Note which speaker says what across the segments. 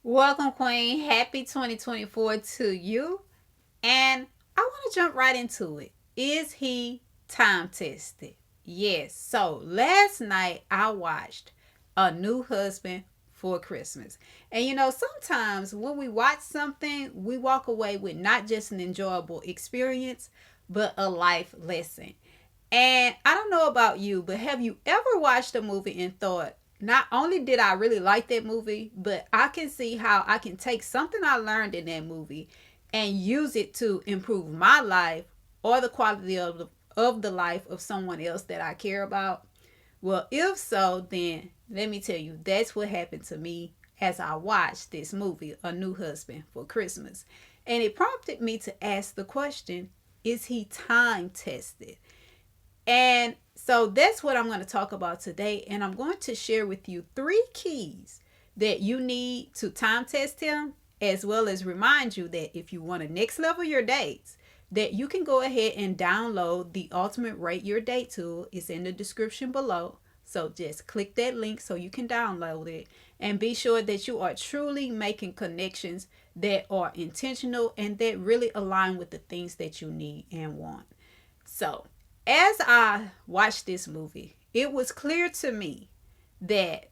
Speaker 1: Welcome, Queen. Happy 2024 to you. And I want to jump right into it. Is he time tested? Yes. So last night I watched A New Husband for Christmas. And sometimes when we watch something, we walk away with not just an enjoyable experience, but a life lesson. And I don't know about you, but have you ever watched a movie and thought, not only did I really like that movie, but I can see how I can take something I learned in that movie and use it to improve my life or the quality of the life of someone else that I care about? Well, if so, then let me tell you, that's what happened to me as I watched this movie, A New Husband for Christmas. And it prompted me to ask the question, is he time tested? And so that's what I'm going to talk about today. And I'm going to share with you three keys that you need to time test him, as well as remind you that if you want to next level your dates, that you can go ahead and download the Ultimate Rate Your Date tool. It's in the description below. So just click that link so you can download it and be sure that you are truly making connections that are intentional and that really align with the things that you need and want. So, as I watched this movie, it was clear to me that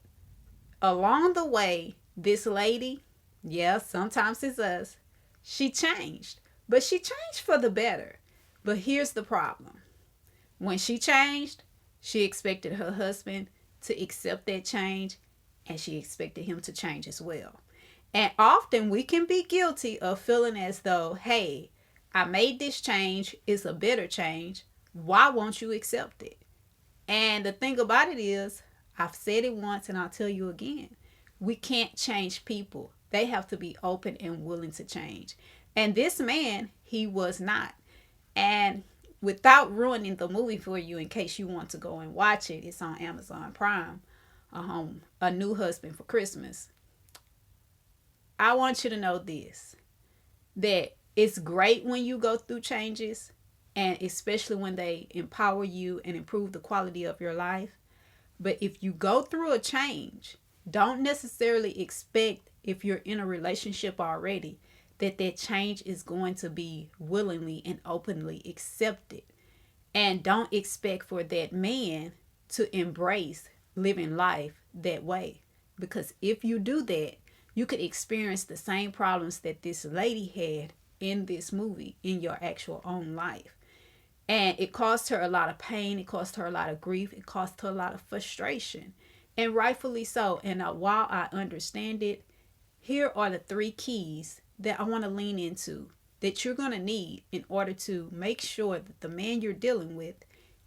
Speaker 1: along the way, this lady, yeah, sometimes it's us, she changed. But she changed for the better. But here's the problem: when she changed, she expected her husband to accept that change, and she expected him to change as well. And often we can be guilty of feeling as though, hey, I made this change, it's a better change. Why won't you accept it? And the thing about it is, I've said it once and I'll tell you again, we can't change people. They have to be open and willing to change. And this man, he was not. And without ruining the movie for you, in case you want to go and watch it, it's on Amazon Prime. A New Husband for Christmas. I want you to know this, that it's great when you go through changes, and especially when they empower you and improve the quality of your life. But if you go through a change, don't necessarily expect, if you're in a relationship already, that that change is going to be willingly and openly accepted. And don't expect for that man to embrace living life that way. Because if you do that, you could experience the same problems that this lady had in this movie in your actual own life. And it caused her a lot of pain, it caused her a lot of grief, it caused her a lot of frustration. And rightfully so. And while I understand it, here are the three keys that I want to lean into that you're going to need in order to make sure that the man you're dealing with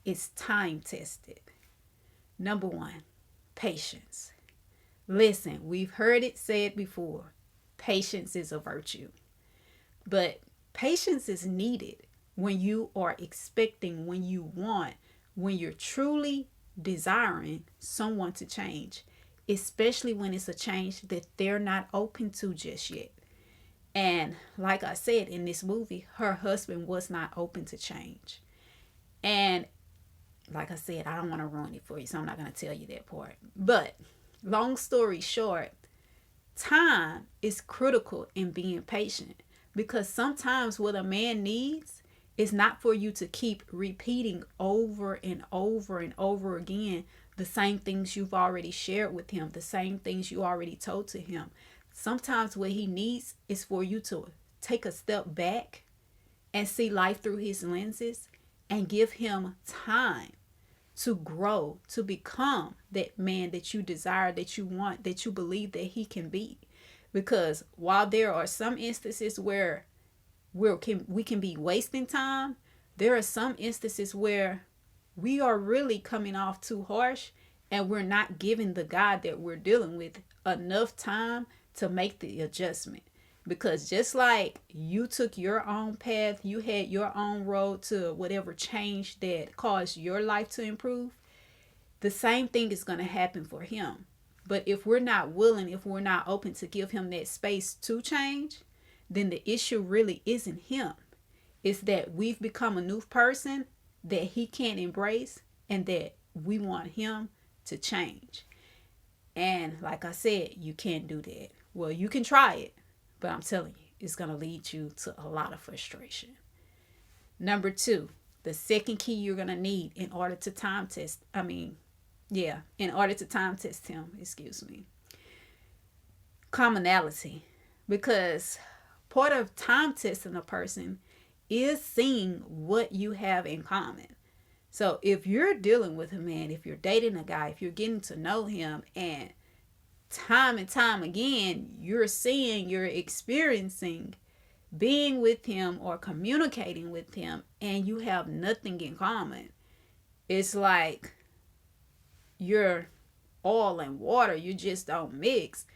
Speaker 1: is time tested. Number one, patience. Listen, we've heard it said before, patience is a virtue. But patience is needed when you are expecting, when you want, when you're truly desiring someone to change, especially when it's a change that they're not open to just yet. And like I said, in this movie, her husband was not open to change. And like I said, I don't want to ruin it for you, so I'm not going to tell you that part. But long story short, time is critical in being patient, because sometimes what a man needs is not for you to keep repeating over and over and over again the same things you've already shared with him, the same things you already told to him. Sometimes what he needs is for you to take a step back and see life through his lenses and give him time to grow, to become that man that you desire, that you want, that you believe that he can be. Because while there are some instances where we can be wasting time, there are some instances where we are really coming off too harsh, and we're not giving the God that we're dealing with enough time to make the adjustment. Because just like you took your own path, you had your own road to whatever change that caused your life to improve, the same thing is going to happen for him. But if we're not willing, if we're not open to give him that space to change, then the issue really isn't him. It's that we've become a new person that he can't embrace, and that we want him to change. And like I said, you can't do that Well, you can try it, but I'm telling you, it's going to lead you to a lot of frustration. Number two, the second key you're going to need in order to time test, in order to time test him, excuse me, commonality. Because part of time testing a person is seeing what you have in common. So if you're dealing with a man, if you're dating a guy, if you're getting to know him, and time again, you're experiencing being with him or communicating with him, and you have nothing in common, it's like you're oil and water, you just don't mix.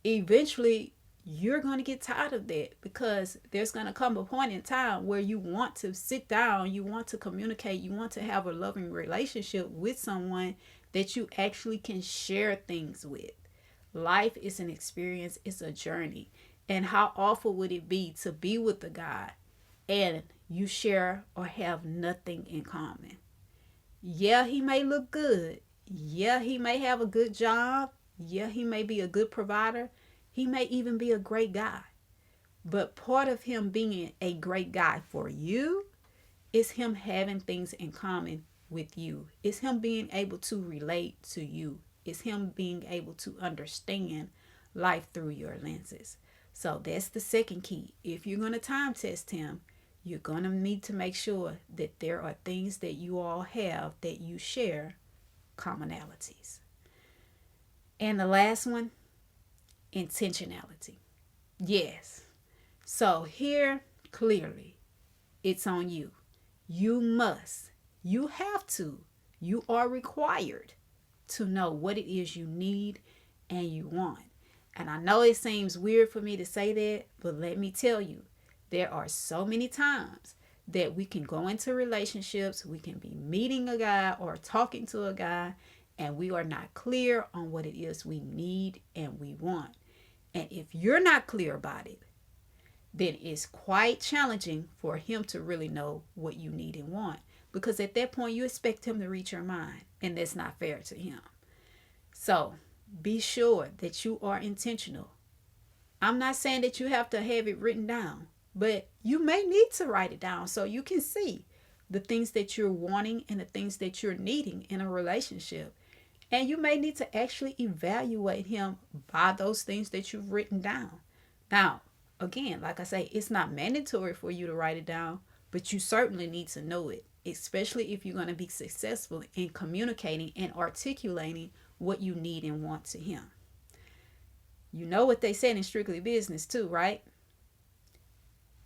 Speaker 1: Eventually, you're going to get tired of that, because there's going to come a point in time where you want to sit down, you want to communicate, you want to have a loving relationship with someone that you actually can share things with. Life is an experience, it's a journey. And how awful would it be to be with a guy and you share or have nothing in common? Yeah, he may look good. Yeah, he may have a good job. Yeah, he may be a good provider. He may even be a great guy. But part of him being a great guy for you is him having things in common with you. It's him being able to relate to you. It's him being able to understand life through your lenses. So that's the second key. If you're going to time test him, you're going to need to make sure that there are things that you all have that you share, commonalities. And the last one, intentionality. Yes. So here, clearly, it's on you. You must, you have to, you are required to know what it is you need and you want. And I know it seems weird for me to say that, but let me tell you, there are so many times that we can go into relationships, we can be meeting a guy or talking to a guy, and we are not clear on what it is we need and we want. And if you're not clear about it, then it's quite challenging for him to really know what you need and want. Because at that point, you expect him to read your mind, and that's not fair to him. So be sure that you are intentional. I'm not saying that you have to have it written down, but you may need to write it down so you can see the things that you're wanting and the things that you're needing in a relationship. And you may need to actually evaluate him by those things that you've written down. Now, again, like I say, it's not mandatory for you to write it down, but you certainly need to know it, especially if you're going to be successful in communicating and articulating what you need and want to him. You know what they said in Strictly Business too, right?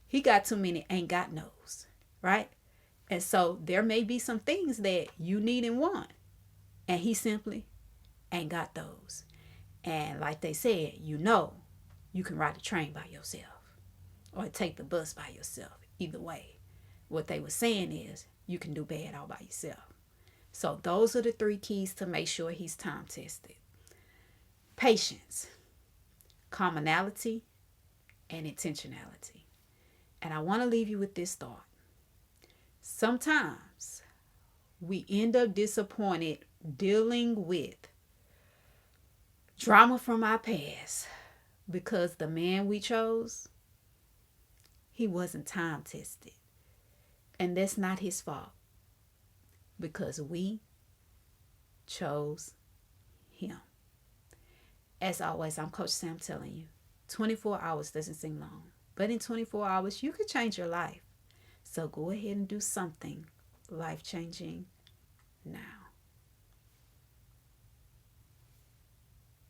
Speaker 1: He got too many ain't got no's, right? And so there may be some things that you need and want, and he simply ain't got those. And like they said, you can ride the train by yourself or take the bus by yourself. Either way, what they were saying is you can do bad all by yourself. So those are the 3 keys to make sure he's time tested. Patience, commonality, and intentionality. And I want to leave you with this thought. Sometimes we end up disappointed dealing with drama from our past because the man we chose, he wasn't time tested. And that's not his fault, because we chose him. As always, I'm Coach Sam telling you, 24 hours doesn't seem long, but in 24 hours, you could change your life. So go ahead and do something life-changing now.